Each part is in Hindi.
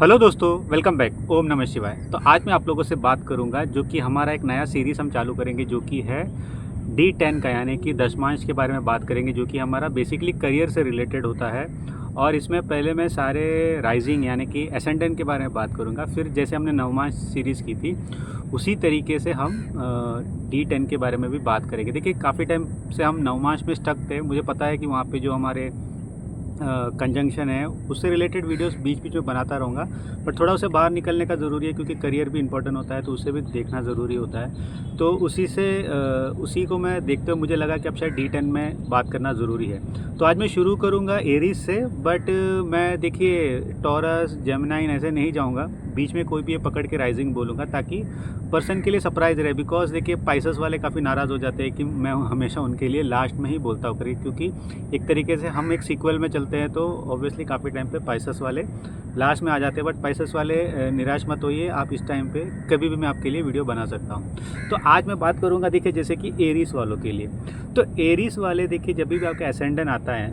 हेलो दोस्तों, वेलकम बैक। ओम नमः शिवाय। तो आज मैं आप लोगों से बात करूंगा जो कि हमारा एक नया सीरीज़ हम चालू करेंगे जो कि है D10 का, यानी कि दशमांश के बारे में बात करेंगे जो कि हमारा बेसिकली करियर से रिलेटेड होता है। और इसमें पहले मैं सारे राइजिंग यानी कि एसेंडेंट के बारे में बात करूंगा, फिर जैसे हमने नवमांश सीरीज़ की थी उसी तरीके से हम D10 के बारे में भी बात करेंगे। देखिए, काफ़ी टाइम से हम नवमांश में स्टक थे। मुझे पता है कि वहाँ पे जो हमारे कंजंक्शन है उससे रिलेटेड वीडियोस बीच बीच में बनाता रहूँगा, पर थोड़ा उसे बाहर निकलने का ज़रूरी है क्योंकि करियर भी इंपॉर्टेंट होता है, तो उसे भी देखना ज़रूरी होता है। तो उसी को मैं देखते हुए मुझे लगा कि अब शायद D10 में बात करना ज़रूरी है। तो आज मैं शुरू करूँगा एरीज से, बट मैं देखिए टॉरस जेमिनाइन ऐसे नहीं जाऊँगा, बीच में कोई भी ये पकड़ के राइजिंग बोलूँगा ताकि पर्सन के लिए सरप्राइज़ रहे। बिकॉज देखिए पाइसेस वाले काफ़ी नाराज़ हो जाते हैं कि मैं हमेशा उनके लिए लास्ट में ही बोलता हूँ करिए, क्योंकि एक तरीके से हम एक सीक्वल में चलते हैं तो ऑब्वियसली काफ़ी टाइम पे पाइसेस वाले लास्ट में आ जाते हैं। बट पाइसेस वाले निराश मत होइए, आप इस टाइम पे कभी भी मैं आपके लिए वीडियो बना सकता हूँ। तो आज मैं बात करूँगा देखिए जैसे कि एरीज वालों के लिए। तो एरीज वाले देखिए जब भी आपका एसेंडेंट आता है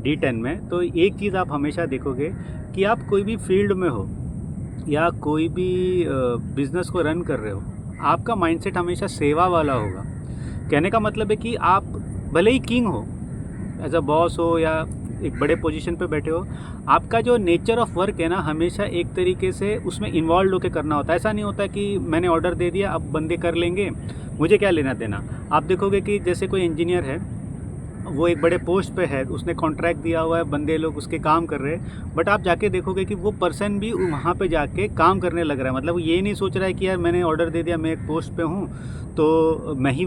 D10 में, तो एक चीज़ आप हमेशा देखोगे कि आप कोई भी फील्ड में हो या कोई भी बिज़नेस को रन कर रहे हो, आपका माइंडसेट हमेशा सेवा वाला होगा। कहने का मतलब है कि आप भले ही किंग हो, एज अ बॉस हो या एक बड़े पोजीशन पे बैठे हो, आपका जो नेचर ऑफ वर्क है ना हमेशा एक तरीके से उसमें इन्वॉल्व होकर करना होता है। ऐसा नहीं होता कि मैंने ऑर्डर दे दिया अब बंदे कर लेंगे, मुझे क्या लेना देना। आप देखोगे कि जैसे कोई इंजीनियर है, वो एक बड़े पोस्ट पे है, उसने कॉन्ट्रैक्ट दिया हुआ है, बंदे लोग उसके काम कर रहे हैं, बट आप जाके देखोगे कि वो पर्सन भी वहाँ पे जाके काम करने लग रहा है। मतलब वो ये नहीं सोच रहा है कि यार मैंने ऑर्डर दे दिया, मैं एक पोस्ट पे हूँ तो मैं ही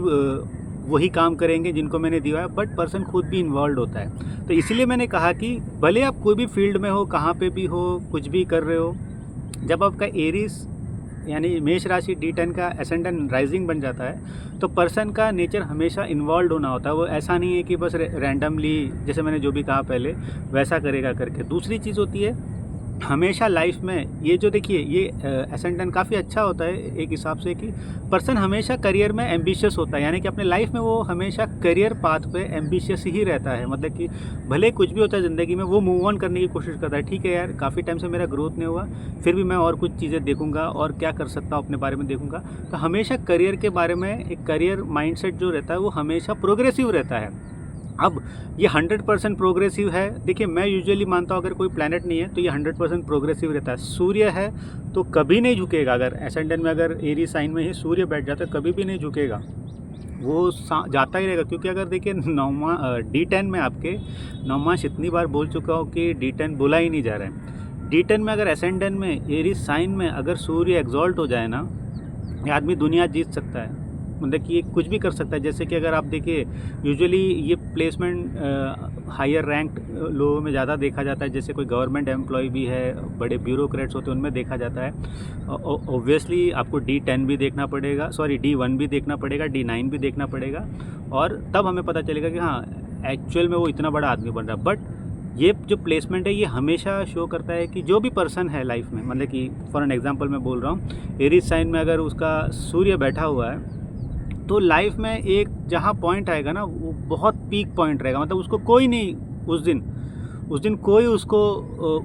वही काम करेंगे जिनको मैंने दिया है, बट पर्सन खुद भी इन्वॉल्व होता है। तो इसीलिए मैंने कहा कि भले आप कोई भी फील्ड में हो, कहाँ पे भी हो, कुछ भी कर रहे हो, जब आपका एरीज यानी मेष राशि D10 का एसेंडेंट राइजिंग बन जाता है तो पर्सन का नेचर हमेशा इन्वॉल्व होना होता है। वो ऐसा नहीं है कि बस रैंडमली जैसे मैंने जो भी कहा पहले वैसा करेगा करके। दूसरी चीज़ होती है हमेशा लाइफ में ये जो देखिए ये एसेंडेंट काफ़ी अच्छा होता है एक हिसाब से कि पर्सन हमेशा करियर में एम्बिशियस होता है, यानी कि अपने लाइफ में वो हमेशा करियर पाथ पे एम्बिशियस ही रहता है। मतलब कि भले कुछ भी होता है ज़िंदगी में, वो मूव ऑन करने की कोशिश करता है। ठीक है यार, काफ़ी टाइम से मेरा ग्रोथ नहीं हुआ, फिर भी मैं और कुछ चीज़ें देखूंगा और क्या कर सकता हूँ अपने बारे में देखूंगा। तो हमेशा करियर के बारे में एक करियर माइंडसेट जो रहता है वो हमेशा प्रोग्रेसिव रहता है। अब ये 100% प्रोग्रेसिव है। देखिए मैं यूजुअली मानता हूँ अगर कोई प्लैनेट नहीं है तो ये 100% प्रोग्रेसिव रहता है। सूर्य है तो कभी नहीं झुकेगा, अगर एसेंडेंट में अगर एरी साइन में ही सूर्य बैठ जाता है कभी भी नहीं झुकेगा, वो जाता ही रहेगा। क्योंकि अगर देखिए D10 में आपके नौमांश इतनी बार बोल चुका हूँ कि D10 बोला ही नहीं जा रहा है। D10 में अगर एसेंडेंट में एरी साइन में अगर सूर्य एग्जॉल्ट हो जाए ना, ये आदमी दुनिया जीत सकता है। मतलब कि ये कुछ भी कर सकता है। जैसे कि अगर आप देखिए यूजुअली ये प्लेसमेंट हायर रैंक लोगों में ज़्यादा देखा जाता है, जैसे कोई गवर्नमेंट एम्प्लॉय भी है, बड़े ब्यूरोक्रेट्स होते हैं उनमें देखा जाता है। ऑब्वियसली आपको D10 भी देखना पड़ेगा, सॉरी D1 भी देखना पड़ेगा, D9 भी देखना पड़ेगा, और तब हमें पता चलेगा कि हाँ एक्चुअल में वो इतना बड़ा आदमी बन रहा है। बट ये जो प्लेसमेंट है ये हमेशा शो करता है कि जो भी पर्सन है लाइफ में, मतलब कि फॉर एन एग्जांपल मैं बोल रहा हूँ, एरीज साइन में अगर उसका सूर्य बैठा हुआ है तो लाइफ में एक जहाँ पॉइंट आएगा ना वो बहुत पीक पॉइंट रहेगा। मतलब उसको कोई नहीं उस दिन कोई उसको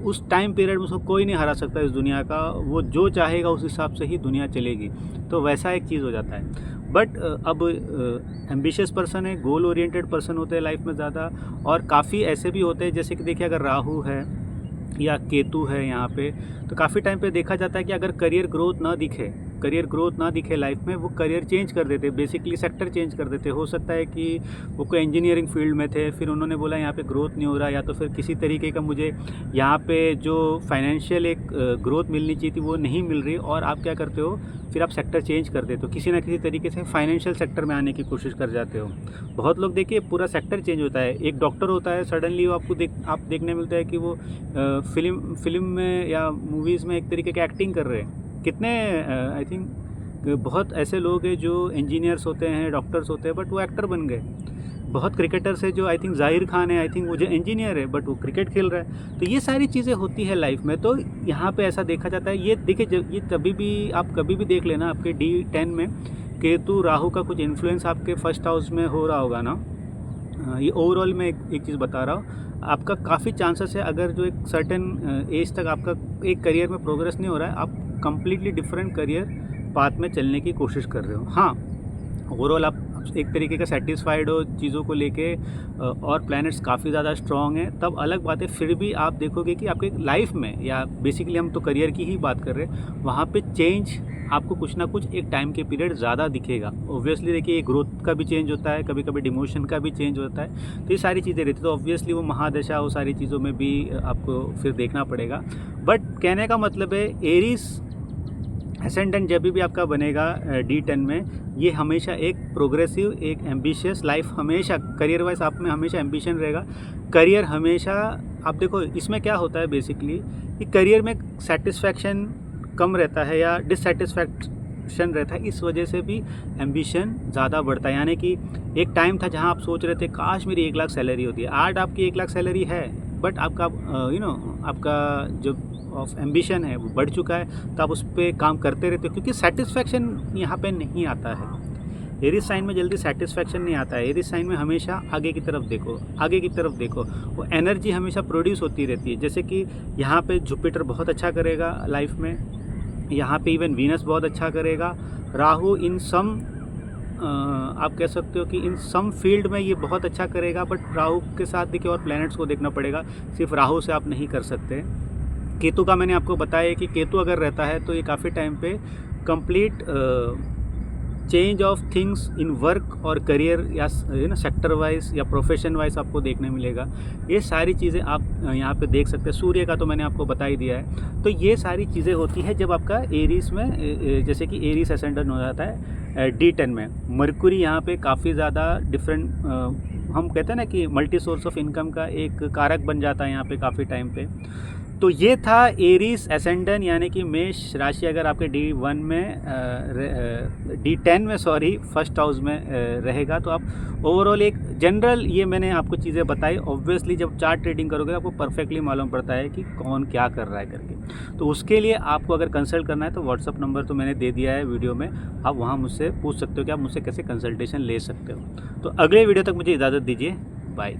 उस टाइम पीरियड में उसको कोई नहीं हरा सकता इस दुनिया का। वो जो चाहेगा उस हिसाब से ही दुनिया चलेगी। तो वैसा एक चीज़ हो जाता है। बट अब एम्बिशियस पर्सन है, गोल ओरिएंटेड पर्सन होते हैं लाइफ में ज़्यादा, और काफ़ी ऐसे भी होते हैं जैसे कि देखिए अगर राहु है या केतु है यहाँ पे, तो काफ़ी टाइम पे देखा जाता है कि अगर करियर ग्रोथ ना दिखे लाइफ में, वो करियर चेंज कर देते, बेसिकली सेक्टर चेंज कर देते। हो सकता है कि वो कोई इंजीनियरिंग फील्ड में थे, फिर उन्होंने बोला यहाँ पे ग्रोथ नहीं हो रहा, या तो फिर किसी तरीके का मुझे यहाँ पे जो फाइनेंशियल एक ग्रोथ मिलनी चाहिए थी वो नहीं मिल रही, और आप क्या करते हो फिर आप सेक्टर चेंज कर देते हो, किसी ना किसी तरीके से फाइनेंशियल सेक्टर में आने की कोशिश कर जाते हो। बहुत लोग देखिए पूरा सेक्टर चेंज होता है। एक डॉक्टर होता है, सडनली वो आप देखने मिलता है कि वो फिल्म में या मूवीज़ में एक तरीके की एक्टिंग कर रहे हैं। कितने आई थिंक बहुत ऐसे लोग हैं जो इंजीनियर्स होते हैं, डॉक्टर्स होते हैं, बट वो एक्टर बन गए। बहुत क्रिकेटर्स है जो आई थिंक ज़ाहिर खान है, आई थिंक वो जो इंजीनियर है बट वो क्रिकेट खेल रहा है। तो ये सारी चीज़ें होती है लाइफ में। तो यहाँ पे ऐसा देखा जाता है। ये देखिए ये कभी भी आप कभी भी देख लेना आपके D10 में केतु राहु का कुछ इन्फ्लुएंस आपके फर्स्ट हाउस में हो रहा होगा ना। ये ओवरऑल मैं एक चीज़ बता रहा हूँ। आपका काफ़ी चांसेस है, अगर जो एक सर्टेन एज तक आपका एक करियर में प्रोग्रेस नहीं हो रहा है, आप कंप्लीटली डिफरेंट करियर पाथ में चलने की कोशिश कर रहे हो। हाँ, ओवरऑल आप एक तरीके का सेटिस्फाइड हो चीज़ों को लेके और प्लैनेट्स काफ़ी ज़्यादा स्ट्रॉन्ग हैं, तब अलग बात है। फिर भी आप देखोगे कि आपके लाइफ में, या बेसिकली हम तो करियर की ही बात कर रहे हैं, वहाँ पे चेंज आपको कुछ ना कुछ एक टाइम के पीरियड ज़्यादा दिखेगा। ऑब्वियसली देखिए, ग्रोथ का भी चेंज होता है, कभी कभी डिमोशन का भी चेंज होता है, तो ये सारी चीज़ें रहती है। तो ऑब्वियसली वो महादशा, वो सारी चीज़ों में भी आपको फिर देखना पड़ेगा। बट कहने का मतलब है, एरीज एसेंडेंट जब भी आपका बनेगा D10 में, ये हमेशा एक प्रोग्रेसिव, एक एम्बिशियस लाइफ, हमेशा करियर वाइज आप में हमेशा एम्बिशन रहेगा। करियर हमेशा, आप देखो इसमें क्या होता है बेसिकली, कि करियर में सेटिस्फैक्शन कम रहता है या डिससेटिस्फैक्शन रहता है, इस वजह से भी एम्बिशन ज़्यादा बढ़ता है। यानी कि एक टाइम था जहां आप सोच रहे थे काश मेरी 1 लाख सैलरी होती है, आज आपकी 1 लाख सैलरी है, बट आपका आपका जो ऑफ एम्बिशन है वो बढ़ चुका है, तो आप उस पर काम करते रहते हो, क्योंकि सेटिस्फैक्शन यहाँ पे नहीं आता है। एरीज साइन में जल्दी सेटिस्फैक्शन नहीं आता है। एरीज साइन में हमेशा आगे की तरफ देखो, आगे की तरफ देखो, वो एनर्जी हमेशा प्रोड्यूस होती रहती है। जैसे कि यहाँ पे जुपिटर बहुत अच्छा करेगा लाइफ में, यहाँ पे इवन वीनस बहुत अच्छा करेगा, राहु इन सम आप कह सकते हो कि इन सम फील्ड में ये बहुत अच्छा करेगा, बट राहु के साथ देखिए और प्लैनेट्स को देखना पड़ेगा, सिर्फ राहु से आप नहीं कर सकते। केतु का मैंने आपको बताया कि केतु अगर रहता है तो ये काफ़ी टाइम पे complete change of things in work और करियर, या सेक्टर वाइज या प्रोफेशन वाइज आपको देखने मिलेगा। ये सारी चीज़ें आप यहाँ पे देख सकते हैं। सूर्य का तो मैंने आपको बता ही दिया है। तो ये सारी चीज़ें होती है जब आपका एरीज में, जैसे कि एरीज एसेंडेंट हो जाता है D10 में। मरकुरी यहाँ पे काफ़ी ज़्यादा डिफरेंट, हम कहते हैं ना कि मल्टी सोर्स ऑफ इनकम का एक कारक बन जाता है यहाँ पे काफ़ी टाइम पे। तो ये था एरीज एसेंडेंट, यानी कि मेष राशि अगर आपके D1 में D10 में फर्स्ट हाउस में रहेगा, तो आप ओवरऑल एक जनरल, ये मैंने आपको चीज़ें बताई। ऑब्वियसली जब चार्ट ट्रेडिंग करोगे तो आपको परफेक्टली मालूम पड़ता है कि कौन क्या कर रहा है करके। तो उसके लिए आपको अगर कंसल्ट करना है तो व्हाट्सअप नंबर तो मैंने दे दिया है वीडियो में, आप वहाँ मुझसे पूछ सकते हो कि आप मुझसे कैसे कंसल्टेशन ले सकते हो। तो अगले वीडियो तक मुझे इजाज़त दीजिए, बाय।